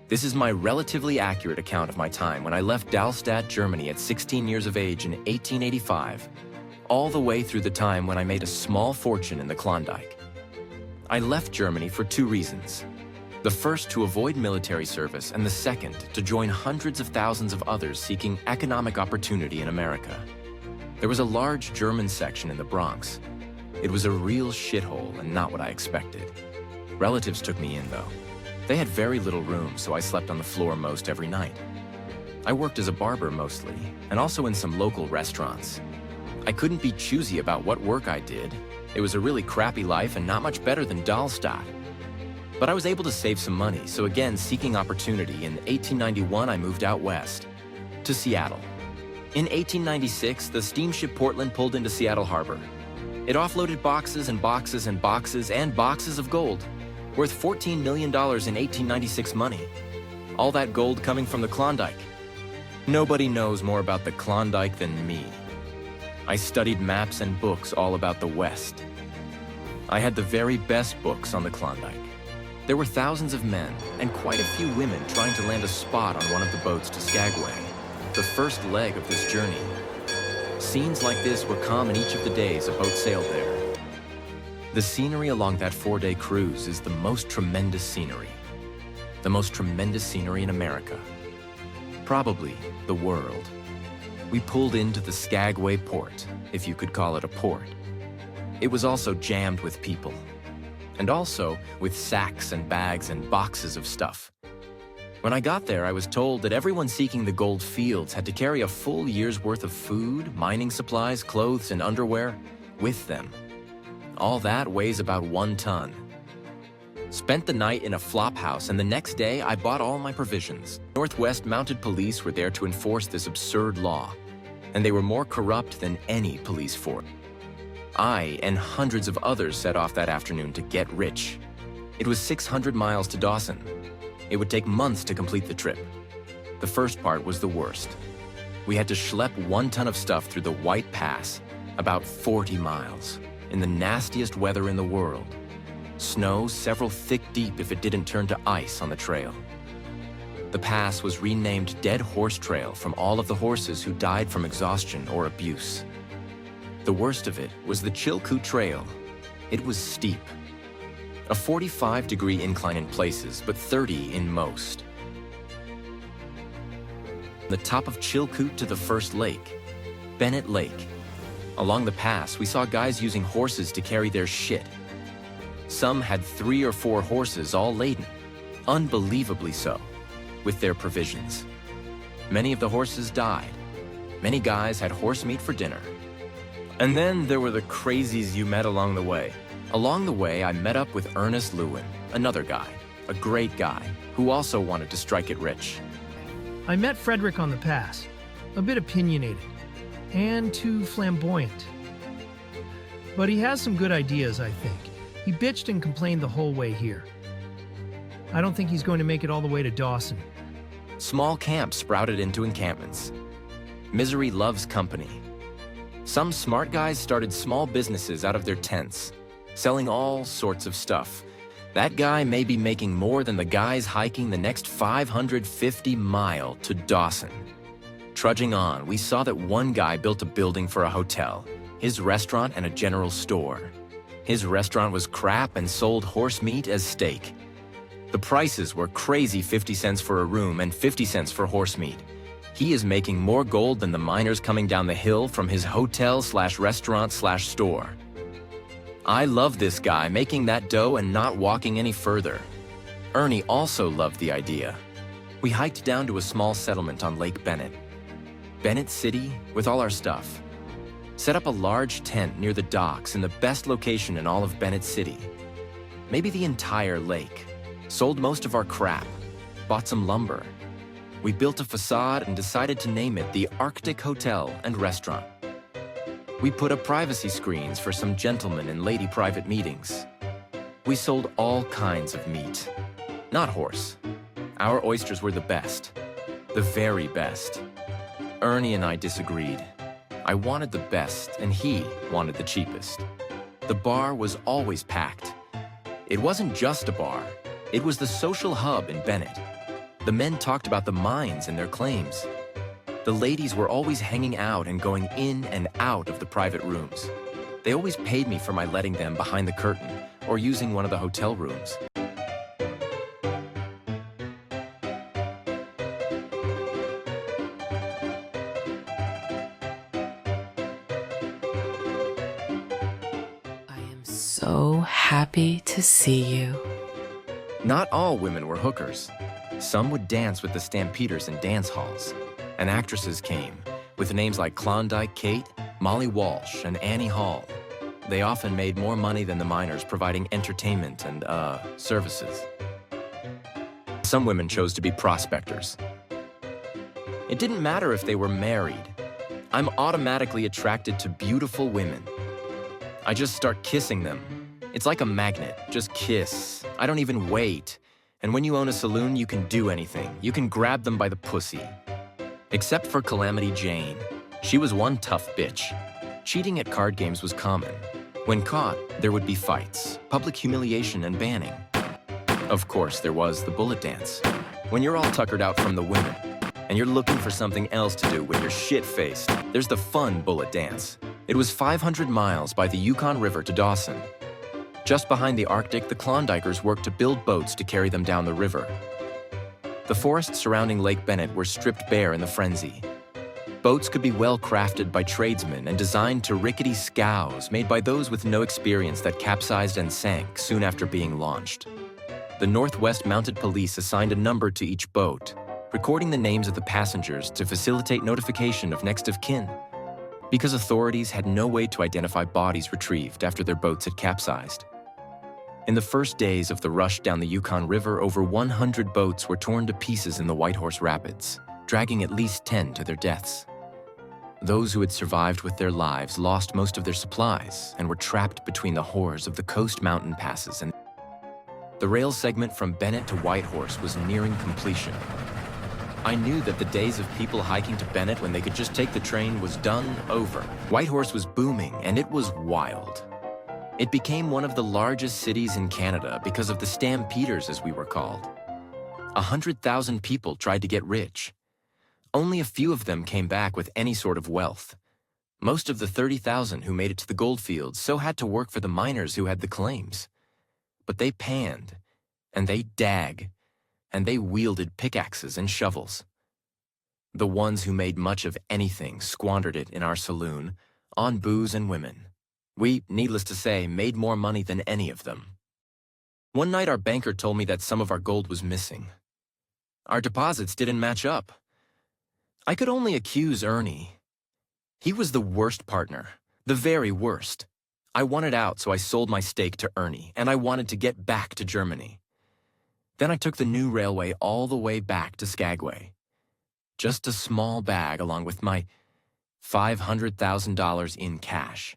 This is my relatively accurate account of my time when I left Darmstadt, Germany at 16 years of age in 1885, all the way through the time when I made a small fortune in the Klondike. I left Germany for two reasons. The first, to avoid military service, and the second, to join hundreds of thousands of others seeking economic opportunity in America. There was a large German section in the Bronx. It was a real shithole and not what I expected. Relatives took me in, though. They had very little room, so I slept on the floor most every night. I worked as a barber mostly, and also in some local restaurants. I couldn't be choosy about what work I did. It was a really crappy life and not much better than Darmstadt. But I was able to save some money, so again, seeking opportunity, in 1891 I moved out west, to Seattle. In 1896, the steamship Portland pulled into Seattle Harbor. It offloaded boxes and boxes and boxes and boxes of gold, worth $14 million in 1896 money. All that gold coming from the Klondike. Nobody knows more about the Klondike than me. I studied maps and books all about the West. I had the very best books on the Klondike. There were thousands of men and quite a few women trying to land a spot on one of the boats to Skagway, the first leg of this journey. Scenes like this were common each of the days a boat sailed there. The scenery along that 4-day cruise is the most tremendous scenery. The most tremendous scenery in America. Probably the world. We pulled into the Skagway port, if you could call it a port. It was also jammed with people. And also with sacks and bags and boxes of stuff. When I got there, I was told that everyone seeking the gold fields had to carry a full year's worth of food, mining supplies, clothes, and underwear with them. All that weighs about 1 ton. Spent the night in a flop house, and the next day I bought all my provisions. Northwest Mounted Police were there to enforce this absurd law, and they were more corrupt than any police force. I and hundreds of others set off that afternoon to get rich. It was 600 miles to Dawson. It would take months to complete the trip. The first part was the worst. We had to schlep 1 ton of stuff through the White Pass, about 40 miles. In the nastiest weather in the world. Snow several thick deep if it didn't turn to ice on the trail. The pass was renamed Dead Horse Trail from all of the horses who died from exhaustion or abuse. The worst of it was the Chilkoot Trail. It was steep. A 45-degree incline in places, but 30 in most. The top of Chilkoot to the first lake, Bennett Lake. Along the pass, we saw guys using horses to carry their shit. Some had 3 or 4 horses all laden, unbelievably so, with their provisions. Many of the horses died. Many guys had horse meat for dinner. And then there were the crazies you met along the way. Along the way, I met up with Ernest Lewin, another guy, a great guy, who also wanted to strike it rich. I met Frederick on the pass, a bit opinionated. And too flamboyant. But he has some good ideas, I think. He bitched and complained the whole way here. I don't think he's going to make it all the way to Dawson. Small camps sprouted into encampments. Misery loves company. Some smart guys started small businesses out of their tents, selling all sorts of stuff. That guy may be making more than the guys hiking the next 550 miles to Dawson. Trudging on, we saw that one guy built a building for a hotel, his restaurant and a general store. His restaurant was crap and sold horse meat as steak. The prices were crazy, 50 cents for a room and 50 cents for horse meat. He is making more gold than the miners coming down the hill from his hotel/restaurant/store. I love this guy making that dough and not walking any further. Ernie also loved the idea. We hiked down to a small settlement on Lake Bennett. Bennett City with all our stuff. Set up a large tent near the docks in the best location in all of Bennett City. Maybe the entire lake. Sold most of our crap. Bought some lumber. We built a facade and decided to name it the Arctic Hotel and Restaurant. We put up privacy screens for some gentlemen and lady private meetings. We sold all kinds of meat. Not horse. Our oysters were the best. The very best. Ernie and I disagreed. I wanted the best, and he wanted the cheapest. The bar was always packed. It wasn't just a bar. It was the social hub in Bennett. The men talked about the mines and their claims. The ladies were always hanging out and going in and out of the private rooms. They always paid me for my letting them behind the curtain or using one of the hotel rooms. I am so happy to see you. Not all women were hookers. Some would dance with the Stampeders in dance halls. And actresses came, with names like Klondike Kate, Molly Walsh, and Annie Hall. They often made more money than the miners, providing entertainment and, services. Some women chose to be prospectors. It didn't matter if they were married. I'm automatically attracted to beautiful women. I just start kissing them. It's like a magnet, just kiss. I don't even wait. And when you own a saloon, you can do anything. You can grab them by the pussy. Except for Calamity Jane. She was one tough bitch. Cheating at card games was common. When caught, there would be fights, public humiliation, and banning. Of course, there was the bullet dance. When you're all tuckered out from the women, and you're looking for something else to do when you're shit-faced, there's the fun bullet dance. It was 500 miles by the Yukon River to Dawson. Just behind the Arctic, the Klondikers worked to build boats to carry them down the river. The forests surrounding Lake Bennett were stripped bare in the frenzy. Boats could be well crafted by tradesmen and designed to rickety scows made by those with no experience that capsized and sank soon after being launched. The Northwest Mounted Police assigned a number to each boat, recording the names of the passengers to facilitate notification of next of kin, because authorities had no way to identify bodies retrieved after their boats had capsized. In the first days of the rush down the Yukon River, over 100 boats were torn to pieces in the Whitehorse Rapids, dragging at least 10 to their deaths. Those who had survived with their lives lost most of their supplies and were trapped between the horrors of the coast mountain passes. And the rail segment from Bennett to Whitehorse was nearing completion. I knew that the days of people hiking to Bennett when they could just take the train was done over. Whitehorse was booming, and it was wild. It became one of the largest cities in Canada because of the Stampeders, as we were called. 100,000 people tried to get rich. Only a few of them came back with any sort of wealth. Most of the 30,000 who made it to the goldfields so had to work for the miners who had the claims. But they panned, and they dug, and they wielded pickaxes and shovels. The ones who made much of anything squandered it in our saloon, on booze and women. We, needless to say, made more money than any of them. One night our banker told me that some of our gold was missing. Our deposits didn't match up. I could only accuse Ernie. He was the worst partner, the very worst. I wanted out, so I sold my stake to Ernie, and I wanted to get back to Germany. Then I took the new railway all the way back to Skagway. Just a small bag along with my $500,000 in cash.